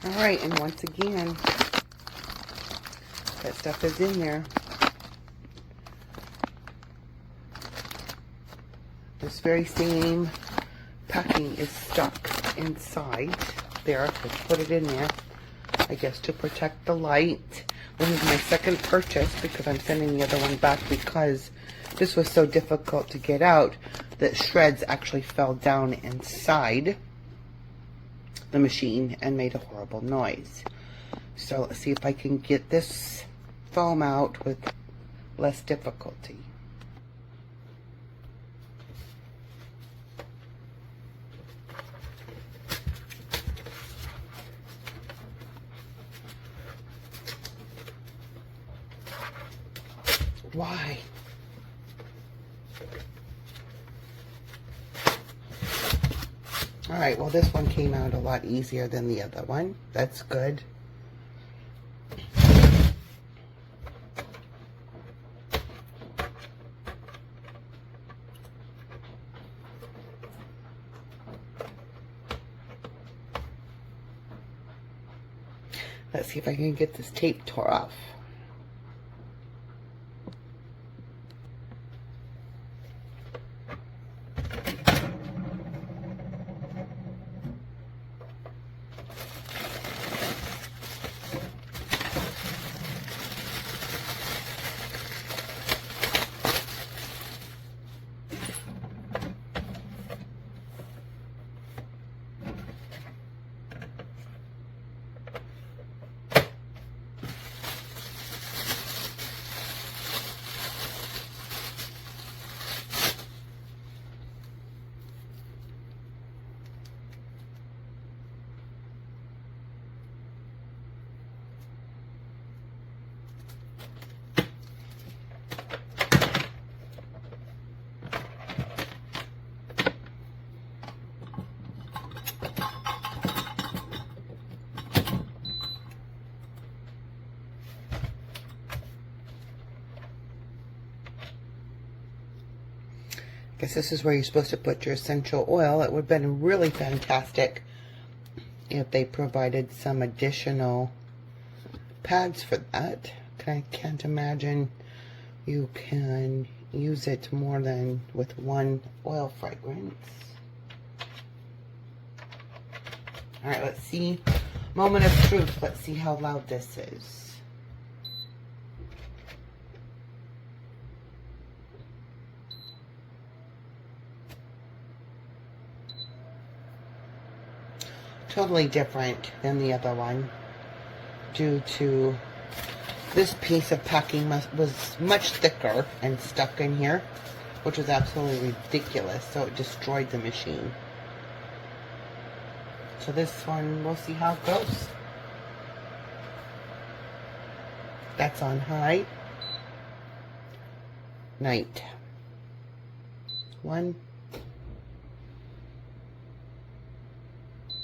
Alright, and once again, that stuff is in there. This very same packing is stuck inside there. Let's put it in there, I guess, to protect the light. This is my second purchase because I'm sending the other one back because this was so difficult to get out that shreds actually fell down inside the machine and made a horrible noise. So let's see if I can get this foam out with less difficulty. Why? Alright, well this one came out a lot easier than the other one. That's good. Let's see if I can get this tape tore off. I guess this is where you're supposed to put your essential oil. It would have been really fantastic if they provided some additional pads for that. I can't imagine you can use it more than with one oil fragrance. Alright, let's see. Moment of truth. Let's see how loud this is. Totally different than the other one due to this piece of packing was much thicker and stuck in here, which was absolutely ridiculous, so it destroyed the machine. So this one, we'll see how it goes. That's on high. Night. 1,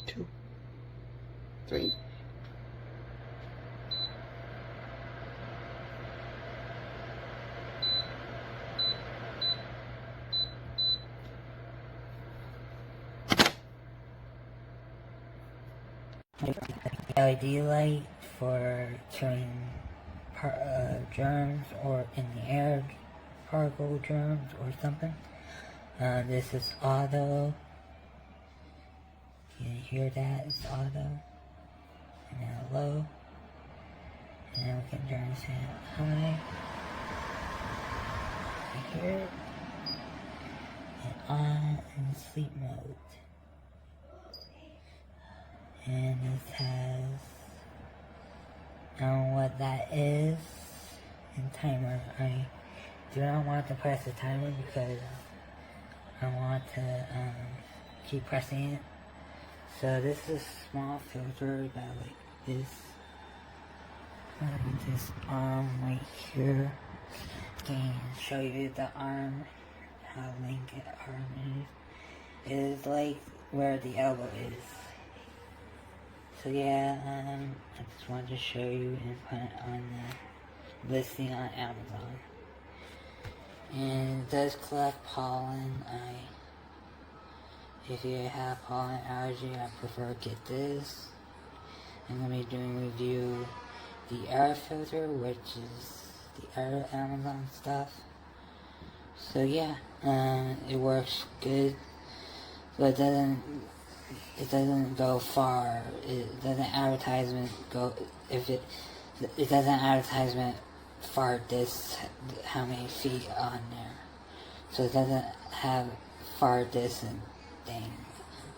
2, 3. LED light for killing germs or in the air, particle germs or something. This is auto. You hear that? It's auto. And then low. And then we can turn this high. You hear it. And on in sleep mode. And this has, I don't know what that is, and timer. I do not want to press the timer because I want to keep pressing it. So this is a small filter that like this. This arm right here. Can show you the arm, how linked arm is. It is like where the elbow is. So yeah, I just wanted to show you and put it on the listing on Amazon. And it does collect pollen. If you have pollen allergy, I prefer get this. I'm going to be doing a review the air filter, which is the air Amazon stuff. So yeah, it works good, but it doesn't go far. It doesn't advertisement go, if it doesn't advertisement far this, how many feet on there. So it doesn't have far distance thing,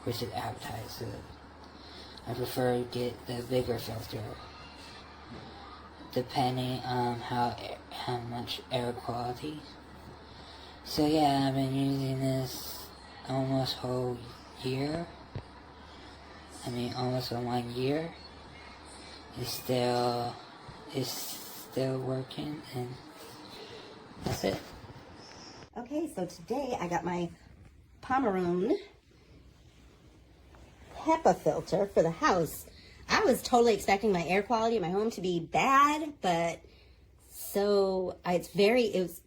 which it advertises. I prefer to get the bigger filter, depending on how much air quality. So yeah, I've been using this almost whole year. Almost 1 year. It's still working, and that's it. Okay, so today I got my POMORON HEPA filter for the house. I was totally expecting my air quality in my home to be bad, but so it was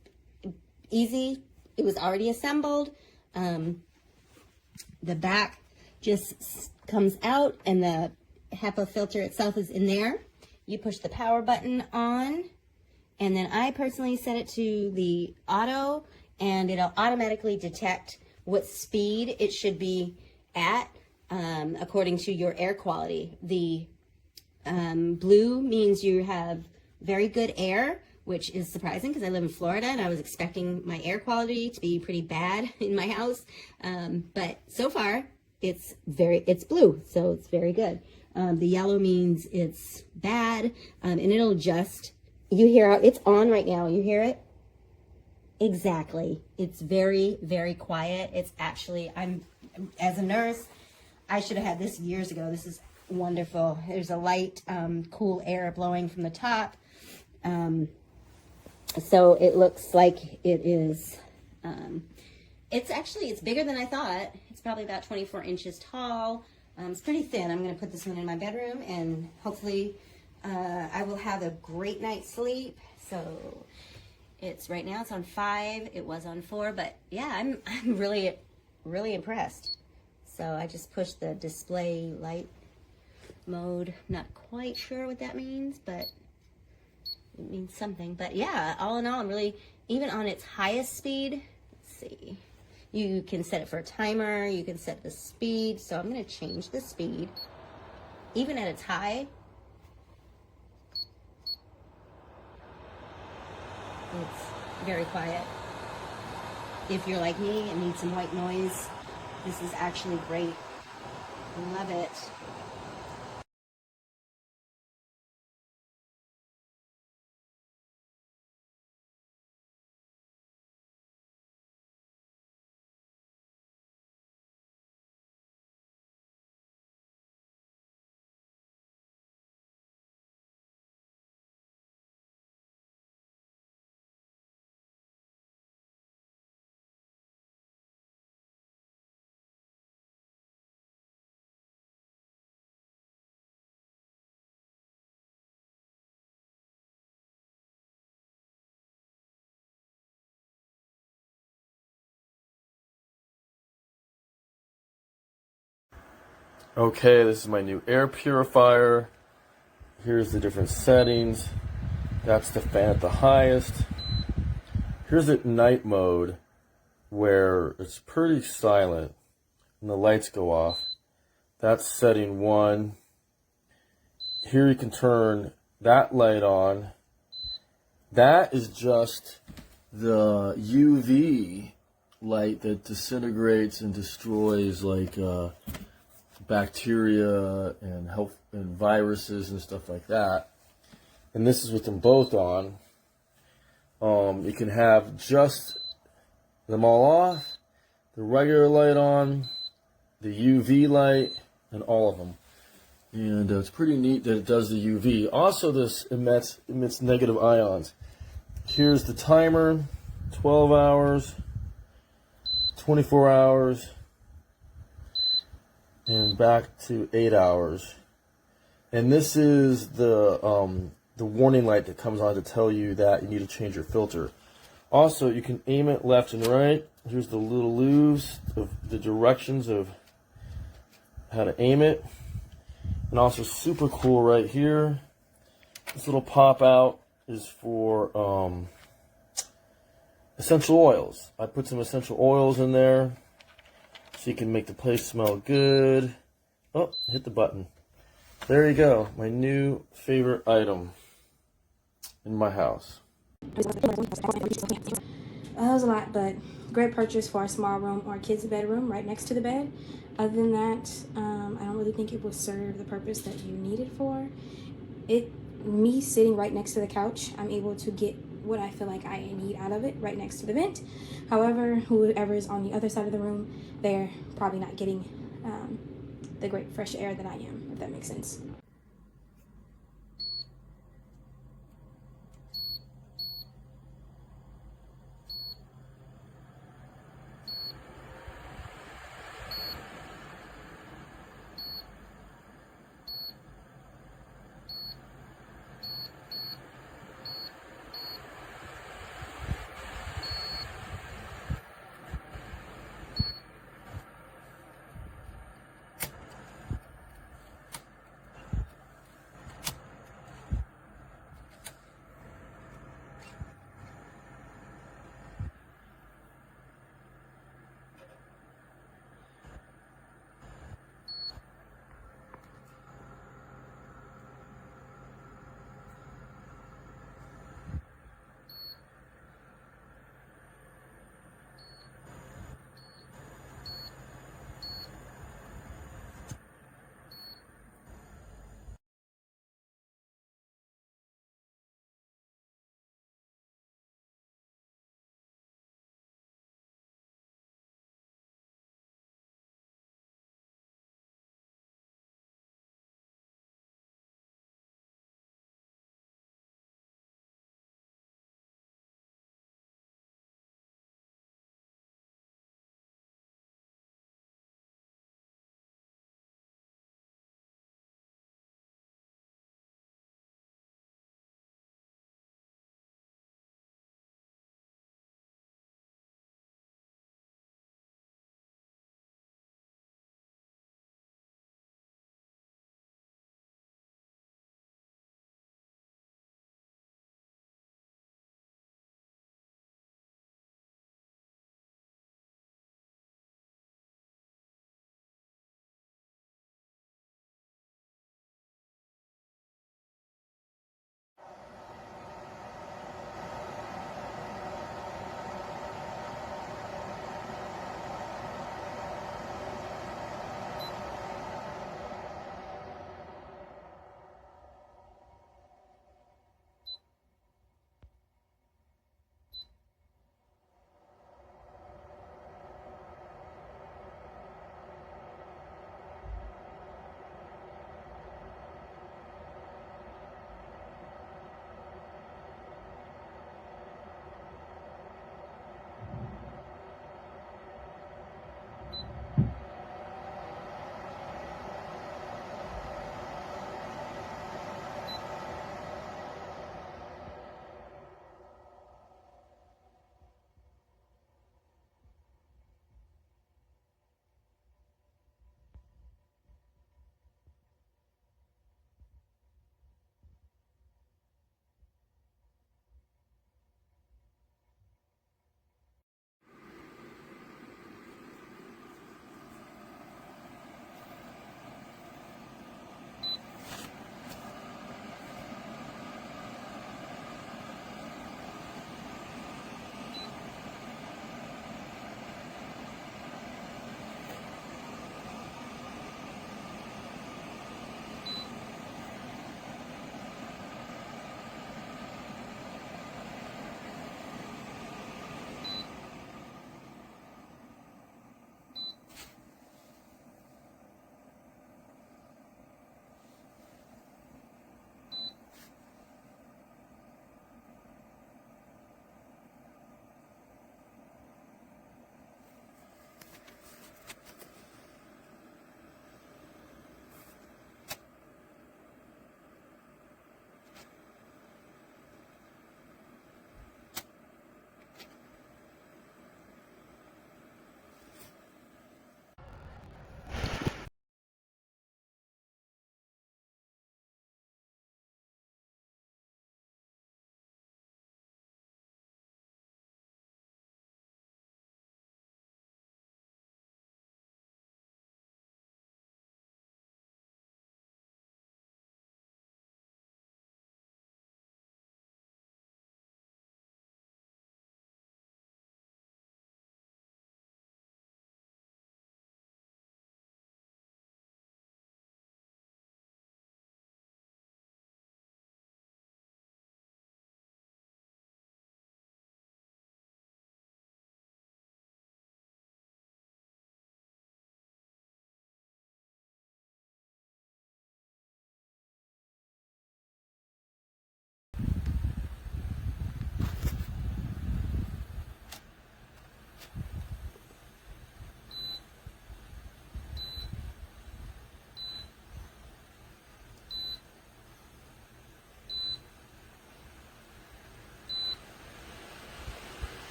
easy. It was already assembled. The back just comes out, and the HEPA filter itself is in there. You push the power button on, and then I personally set it to the auto, and it'll automatically detect what speed it should be at according to your air quality. The blue means you have very good air, which is surprising because I live in Florida and I was expecting my air quality to be pretty bad in my house. But so far it's blue, so it's very good. The yellow means it's bad, and it'll just, you hear it's on right now. You hear it? Exactly. It's very, very quiet. It's actually, as a nurse, I should have had this years ago. This is wonderful. There's a light, cool air blowing from the top. So it looks like it is, it's bigger than I thought. It's probably about 24 inches tall. It's pretty thin. I'm going to put this one in my bedroom, and hopefully I will have a great night's sleep. So right now it's on 5. It was on 4, but yeah, I'm really, really impressed. So I just pushed the display light mode. Not quite sure what that means, but it means something. But yeah, all in all, I'm really, even on its highest speed, let's see. You can set it for a timer, you can set the speed. So I'm gonna change the speed. Even at its high, it's very quiet. If you're like me and need some white noise, this is actually great. I love it. Okay, this is my new air purifier. Here's the different settings. That's the fan at the highest. Here's the night mode, where it's pretty silent and the lights go off. That's setting 1. Here you can turn that light on. That is just the UV light that disintegrates and destroys like bacteria and health and viruses and stuff like that. And this is with them both on. You can have just them all off, the regular light on, the UV light, and all of them. And it's pretty neat that it does the UV. Also, this emits negative ions. Here's the timer: 12 hours, 24 hours, and back to 8 hours. And this is the warning light that comes on to tell you that you need to change your filter. Also, you can aim it left and right. Here's the little loops of the directions of how to aim it. And also super cool right here, this little pop out is for essential oils. I put some essential oils in there so you can make the place smell good. Oh, hit the button. There you go, my new favorite item in my house. That was a lot, but great purchase for a small room or a kid's bedroom right next to the bed. Other than that, I don't really think it will serve the purpose that you need it for. Me sitting right next to the couch, I'm able to get what I feel like I need out of it right next to the vent. However, whoever is on the other side of the room, they're probably not getting the great fresh air that I am, if that makes sense.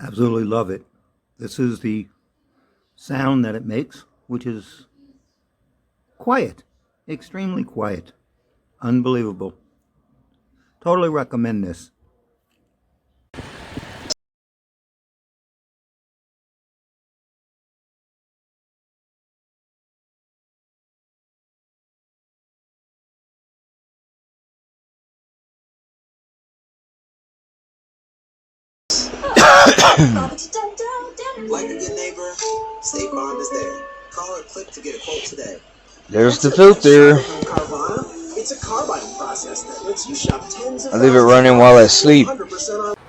Absolutely love it. This is the sound that it makes, which is quiet, extremely quiet, unbelievable. Totally recommend this. Like a good neighbor, State Farm is there. Call or click to get a quote today. There's the filter. It's a carbine process that lets you shop tens of I leave it running while I sleep. 100% on